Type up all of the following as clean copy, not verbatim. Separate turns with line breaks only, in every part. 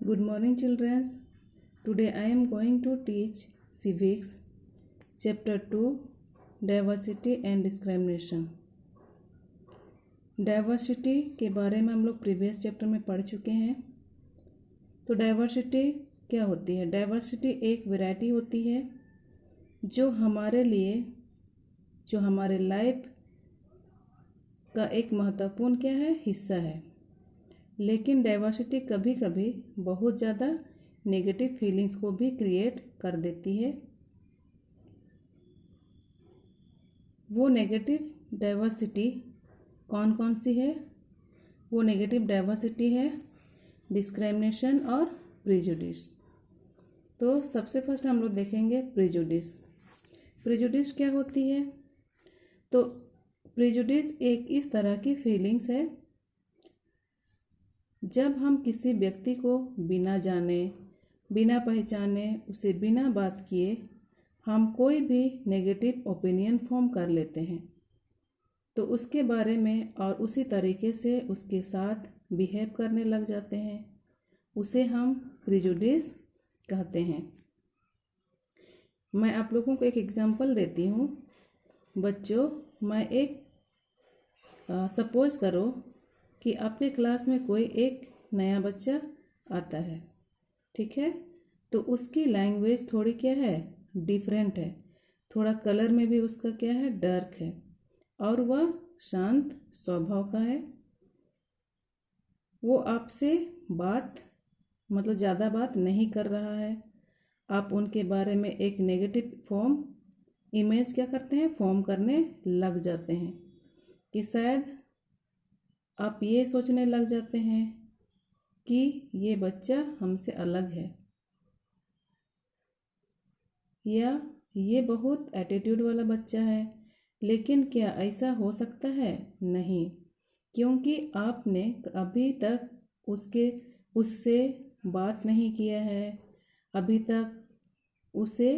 Good morning, children. Today I am going to teach Civics, Chapter 2, Diversity and Discrimination. Diversity के बारे में हम लोग प्रीवियस चैप्टर में पढ़ चुके हैं। तो डाइवर्सिटी क्या होती है? डाइवर्सिटी एक वैरायटी होती है जो हमारे लिए, जो हमारे लाइफ का एक महत्वपूर्ण क्या है, हिस्सा है। लेकिन डाइवर्सिटी कभी कभी बहुत ज़्यादा नेगेटिव फीलिंग्स को भी क्रिएट कर देती है। वो नेगेटिव डाइवर्सिटी कौन कौन सी है? वो नेगेटिव डाइवर्सिटी है डिस्क्रिमिनेशन और प्रेजुडिस। तो सबसे फर्स्ट हम लोग देखेंगे प्रेजुडिस। प्रेजुडिस क्या होती है? तो प्रेजुडिस एक इस तरह की फीलिंग्स है जब हम किसी व्यक्ति को बिना जाने, बिना पहचाने, उसे बिना बात किए हम कोई भी नेगेटिव ओपिनियन फॉर्म कर लेते हैं, तो उसके बारे में और उसी तरीके से उसके साथ बिहेव करने लग जाते हैं। उसे हम प्रेजुडिस कहते हैं। मैं आप लोगों को एक एग्जांपल देती हूँ। बच्चों, मैं एक सपोज करो कि आपके क्लास में कोई एक नया बच्चा आता है, ठीक है? तो उसकी लैंग्वेज थोड़ी क्या है, डिफरेंट है। थोड़ा कलर में भी उसका क्या है, डार्क है, और वह शांत स्वभाव का है। वो आपसे बात मतलब ज़्यादा बात नहीं कर रहा है। आप उनके बारे में एक नेगेटिव फॉर्म इमेज क्या करते हैं, फॉर्म करने लग जाते हैं कि शायद आप ये सोचने लग जाते हैं कि ये बच्चा हमसे अलग है, या ये बहुत एटीट्यूड वाला बच्चा है। लेकिन क्या ऐसा हो सकता है? नहीं, क्योंकि आपने अभी तक उससे बात नहीं किया है, अभी तक उसे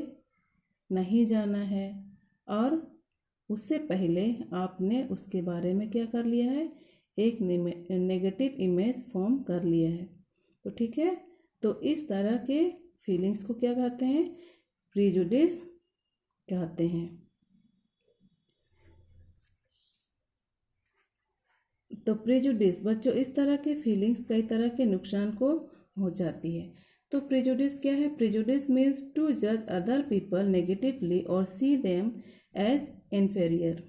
नहीं जाना है, और उससे पहले आपने उसके बारे में क्या कर लिया है, एक नेगेटिव इमेज फॉर्म कर लिया है। तो ठीक है, तो इस तरह के फीलिंग्स को क्या कहते हैं, प्रेजुडिस कहते हैं। तो प्रेजुडिस बच्चों, इस तरह के फीलिंग्स कई तरह के नुकसान को हो जाती है। तो प्रेजुडिस क्या है? प्रेजुडिस मीन्स टू जज अदर पीपल नेगेटिवली और सी देम एज इन्फीरियर।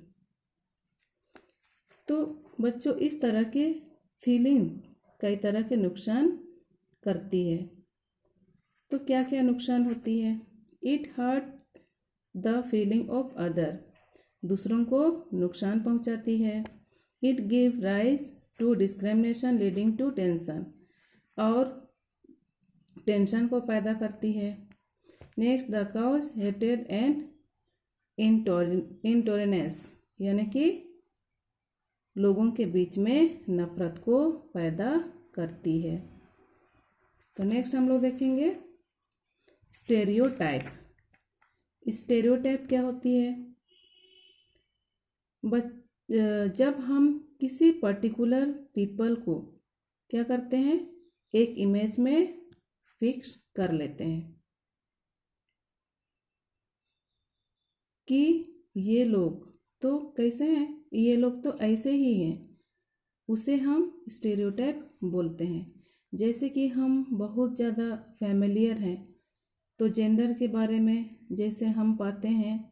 तो बच्चों, इस तरह के फीलिंग्स कई तरह के नुकसान करती है। तो क्या क्या नुकसान होती है? It hurt the feeling of other, दूसरों को नुकसान पहुंचाती है। It give rise to discrimination leading to tension, और टेंशन को पैदा करती है। Next, the cause hated and intolerance, यानी कि लोगों के बीच में नफरत को पैदा करती है। तो नेक्स्ट हम लोग देखेंगे स्टेरियोटाइप। स्टेरियोटाइप क्या होती है? जब हम किसी पर्टिकुलर पीपल को क्या करते हैं, एक इमेज में फिक्स कर लेते हैं कि ये लोग तो कैसे हैं, ये लोग तो ऐसे ही हैं, उसे हम स्टेरियोटाइप बोलते हैं। जैसे कि हम बहुत ज़्यादा फैमिलियर हैं, तो जेंडर के बारे में जैसे हम पाते हैं,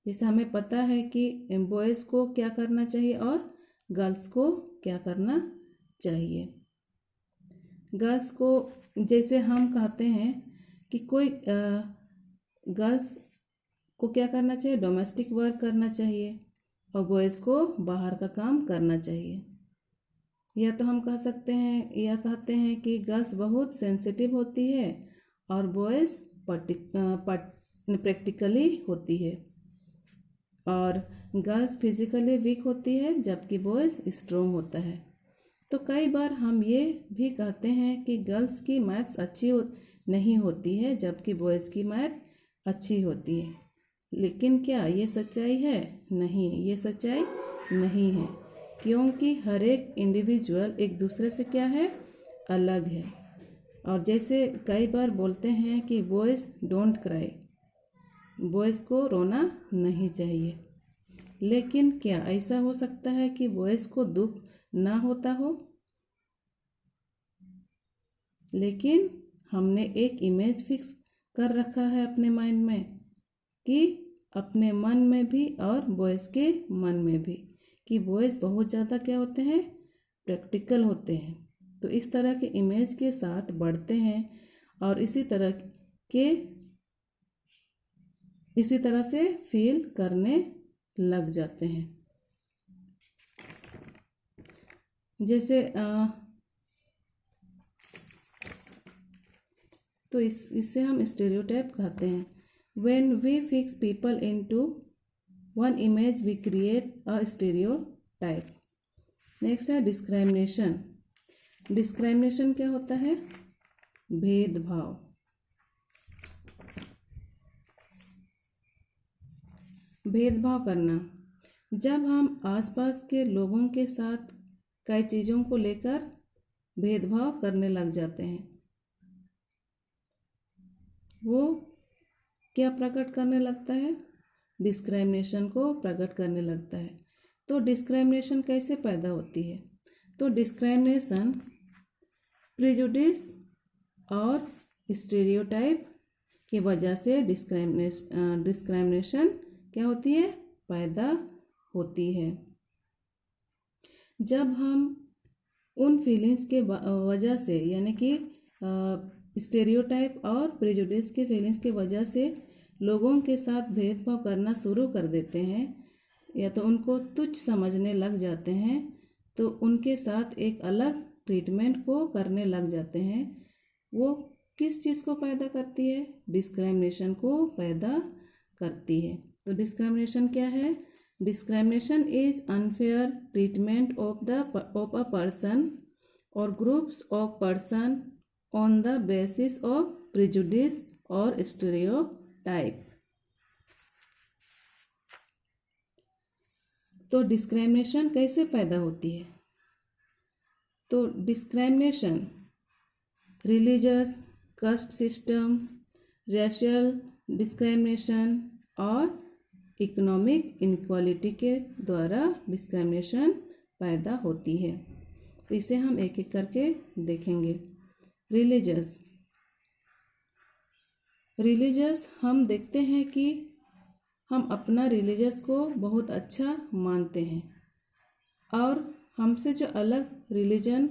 जैसे हमें पता है कि बॉयज़ को क्या करना चाहिए और गर्ल्स को क्या करना चाहिए। गर्ल्स को जैसे हम कहते हैं कि कोई गर्ल्स को क्या करना चाहिए, डोमेस्टिक वर्क करना चाहिए, और बॉयज़ को बाहर का काम करना चाहिए। या तो हम कह सकते हैं या कहते हैं कि गर्ल्स बहुत सेंसिटिव होती है और बॉयज़ प्रैक्टिकली होती है, और गर्ल्स फिजिकली वीक होती है जबकि बॉयज़ स्ट्रोंग होता है। तो कई बार हम ये भी कहते हैं कि गर्ल्स की मैथ्स अच्छी नहीं होती है जबकि बॉयज़ की मैथ अच्छी होती है। लेकिन क्या ये सच्चाई है? नहीं, ये सच्चाई नहीं है, क्योंकि हर एक इंडिविजुअल एक दूसरे से क्या है, अलग है। और जैसे कई बार बोलते हैं कि बॉयज़ डोंट क्राई, बॉयज़ को रोना नहीं चाहिए। लेकिन क्या ऐसा हो सकता है कि बॉयज़ को दुख ना होता हो? लेकिन हमने एक इमेज फिक्स कर रखा है अपने माइंड में कि अपने मन में भी और बॉयज़ के मन में भी, कि बॉयज़ बहुत ज़्यादा क्या होते हैं, प्रैक्टिकल होते हैं। तो इस तरह के इमेज के साथ बढ़ते हैं और इसी तरह से फील करने लग जाते हैं। जैसे तो इससे हम स्टेरियोटाइप कहते हैं। When we fix people into one image we create a stereotype. Next है डिस्क्रिमिनेशन। डिस्क्रिमिनेशन क्या होता है? भेदभाव। भेदभाव करना, जब हम आसपास के लोगों के साथ कई चीज़ों को लेकर भेदभाव करने लग जाते हैं। वो क्या प्रकट करने लगता है? डिस्क्रिमिनेशन को प्रकट करने लगता है। तो डिस्क्रिमिनेशन कैसे पैदा होती है? तो डिस्क्रिमिनेशन प्रेजुडिस और स्टेरियोटाइप की वजह से डिस्क्रिमिनेशन क्या होती है? पैदा होती है। जब हम उन फीलिंग्स के वजह से, यानी कि स्टेरियोटाइप और प्रेजुडिस के फीलिंग्स की वजह से लोगों के साथ भेदभाव करना शुरू कर देते हैं या तो उनको तुच्छ समझने लग जाते हैं, तो उनके साथ एक अलग ट्रीटमेंट को करने लग जाते हैं। वो किस चीज़ को पैदा करती है? डिस्क्रिमिनेशन को पैदा करती है। तो डिस्क्रिमिनेशन क्या है? Discrimination is unfair treatment of a person और groups of person on the basis of prejudice और स्टेरियोटाइप। तो डिस्क्रिमिनेशन कैसे पैदा होती है? तो discrimination religious, caste system, racial discrimination और इकोनॉमिक इनक्वालिटी के द्वारा डिस्क्रिमिनेशन पैदा होती है। तो इसे हम एक एक करके देखेंगे। रिलीजियस हम देखते हैं कि हम अपना रिलीजियस को बहुत अच्छा मानते हैं और हमसे जो अलग रिलीजन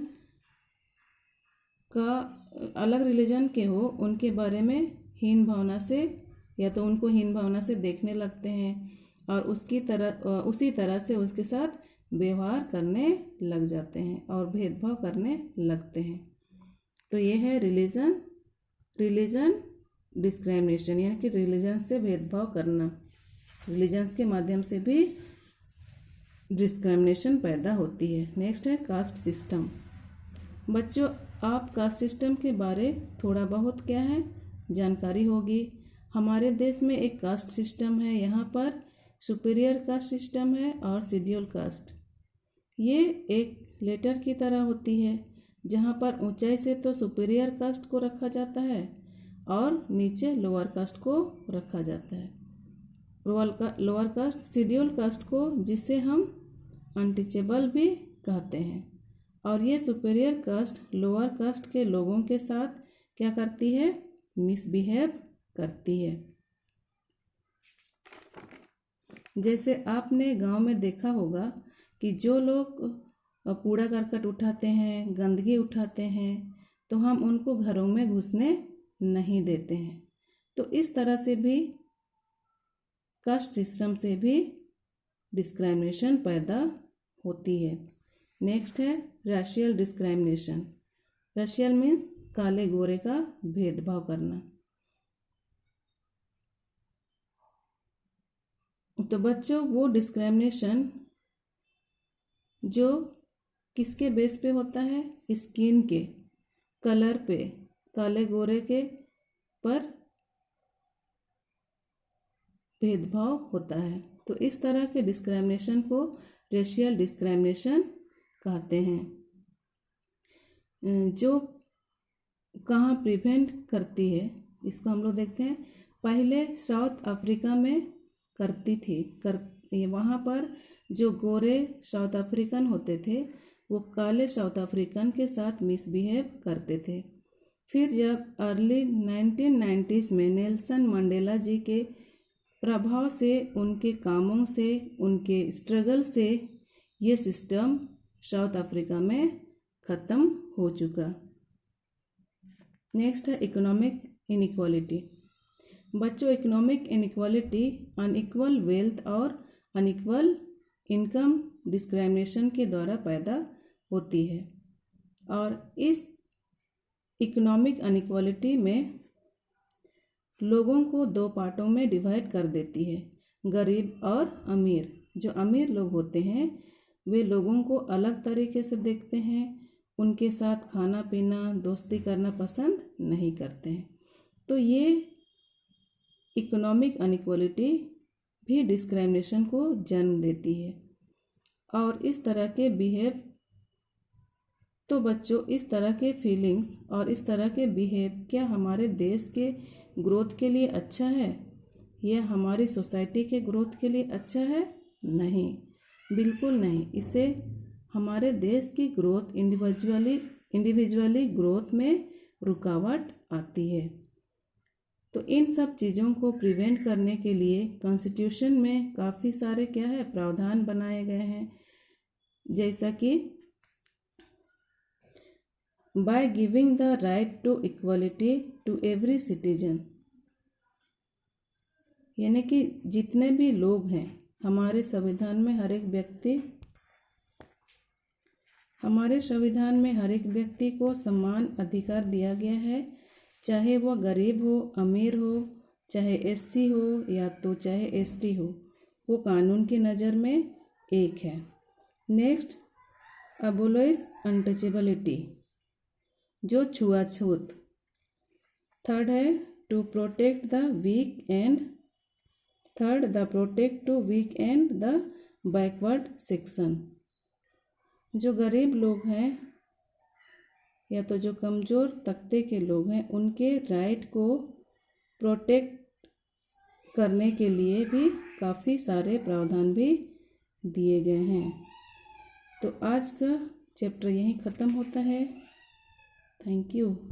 के हो उनके बारे में हीन भावना से या तो उनको हीन भावना से देखने लगते हैं और उसी तरह से उसके साथ व्यवहार करने लग जाते हैं और भेदभाव करने लगते हैं। तो ये है रिलीजन डिस्क्रिमिनेशन, यानी कि रिलीजन से भेदभाव करना। रिलीजन्स के माध्यम से भी डिस्क्रिमिनेशन पैदा होती है। नेक्स्ट है कास्ट सिस्टम। बच्चों, आप कास्ट सिस्टम के बारे थोड़ा बहुत क्या है जानकारी होगी। हमारे देश में एक कास्ट सिस्टम है। यहाँ पर सुपीरियर कास्ट सिस्टम है और शेड्यूल कास्ट। ये एक लेटर की तरह होती है, जहाँ पर ऊंचाई से तो सुपीरियर कास्ट को रखा जाता है और नीचे लोअर कास्ट को रखा जाता है। लोअर कास्ट शेड्यूल कास्ट को, जिसे हम अनटीचेबल भी कहते हैं। और ये सुपीरियर कास्ट लोअर कास्ट के लोगों के साथ क्या करती है? मिसबिहेव करती है। जैसे आपने गांव में देखा होगा कि जो लोग कूड़ा करकट उठाते हैं, गंदगी उठाते हैं, तो हम उनको घरों में घुसने नहीं देते हैं। तो इस तरह से भी कास्ट सिस्टम से भी डिस्क्रिमिनेशन पैदा होती है। नेक्स्ट है रेशियल डिस्क्रिमिनेशन। रेशियल मीन्स काले गोरे का भेदभाव करना। तो बच्चों, वो डिस्क्रिमिनेशन जो किसके बेस पे होता है? स्किन के कलर पे, काले गोरे के पर भेदभाव होता है। तो इस तरह के डिस्क्रिमिनेशन को रेशियल डिस्क्रिमिनेशन कहते हैं। जो कहाँ प्रिवेंट करती है, इसको हम लोग देखते हैं। पहले साउथ अफ्रीका में करती थी वहाँ पर जो गोरे साउथ अफ्रीकन होते थे वो काले साउथ अफ्रीकन के साथ मिसबिहेव करते थे। फिर जब अर्ली 1990s में नेल्सन मंडेला जी के प्रभाव से, उनके कामों से, उनके स्ट्रगल से ये सिस्टम साउथ अफ्रीका में ख़त्म हो चुका। नेक्स्ट है इकोनॉमिक इनइक्वालिटी। बच्चों, इकोनॉमिक इनइक्वालिटी अनइक्वल वेल्थ और अनइक्वल इनकम डिस्क्रिमिनेशन के द्वारा पैदा होती है। और इस इकोनॉमिक अनइक्वालिटी में लोगों को दो पार्टों में डिवाइड कर देती है, गरीब और अमीर। जो अमीर लोग होते हैं वे लोगों को अलग तरीके से देखते हैं, उनके साथ खाना पीना दोस्ती करना पसंद नहीं करते हैं। तो ये इकोनॉमिक अनइक्वालिटी भी डिस्क्रिमिनेशन को जन्म देती है। और इस तरह के बिहेव, तो बच्चों इस तरह के फीलिंग्स और इस तरह के बिहेव क्या हमारे देश के ग्रोथ के लिए अच्छा है या हमारी सोसाइटी के ग्रोथ के लिए अच्छा है? नहीं, बिल्कुल नहीं। इससे हमारे देश की ग्रोथ, इंडिविजुअली ग्रोथ में रुकावट आती है। तो इन सब चीज़ों को प्रिवेंट करने के लिए कॉन्स्टिट्यूशन में काफ़ी सारे क्या है प्रावधान बनाए गए हैं, जैसा कि by giving the right to equality to every citizen, यानी कि जितने भी लोग हैं हमारे संविधान में हर एक व्यक्ति को समान अधिकार दिया गया है, चाहे वह गरीब हो, अमीर हो, चाहे एससी हो या तो चाहे एसटी हो, वो कानून की नज़र में एक है। नेक्स्ट, अबोलिश अनटचेबिलिटी, जो छुआछूत। थर्ड है to protect the weak and the backward section, जो गरीब लोग हैं या तो जो कमज़ोर तबके के लोग हैं उनके राइट को प्रोटेक्ट करने के लिए भी काफ़ी सारे प्रावधान भी दिए गए हैं। तो आज का चैप्टर यहीं ख़त्म होता है। Thank you.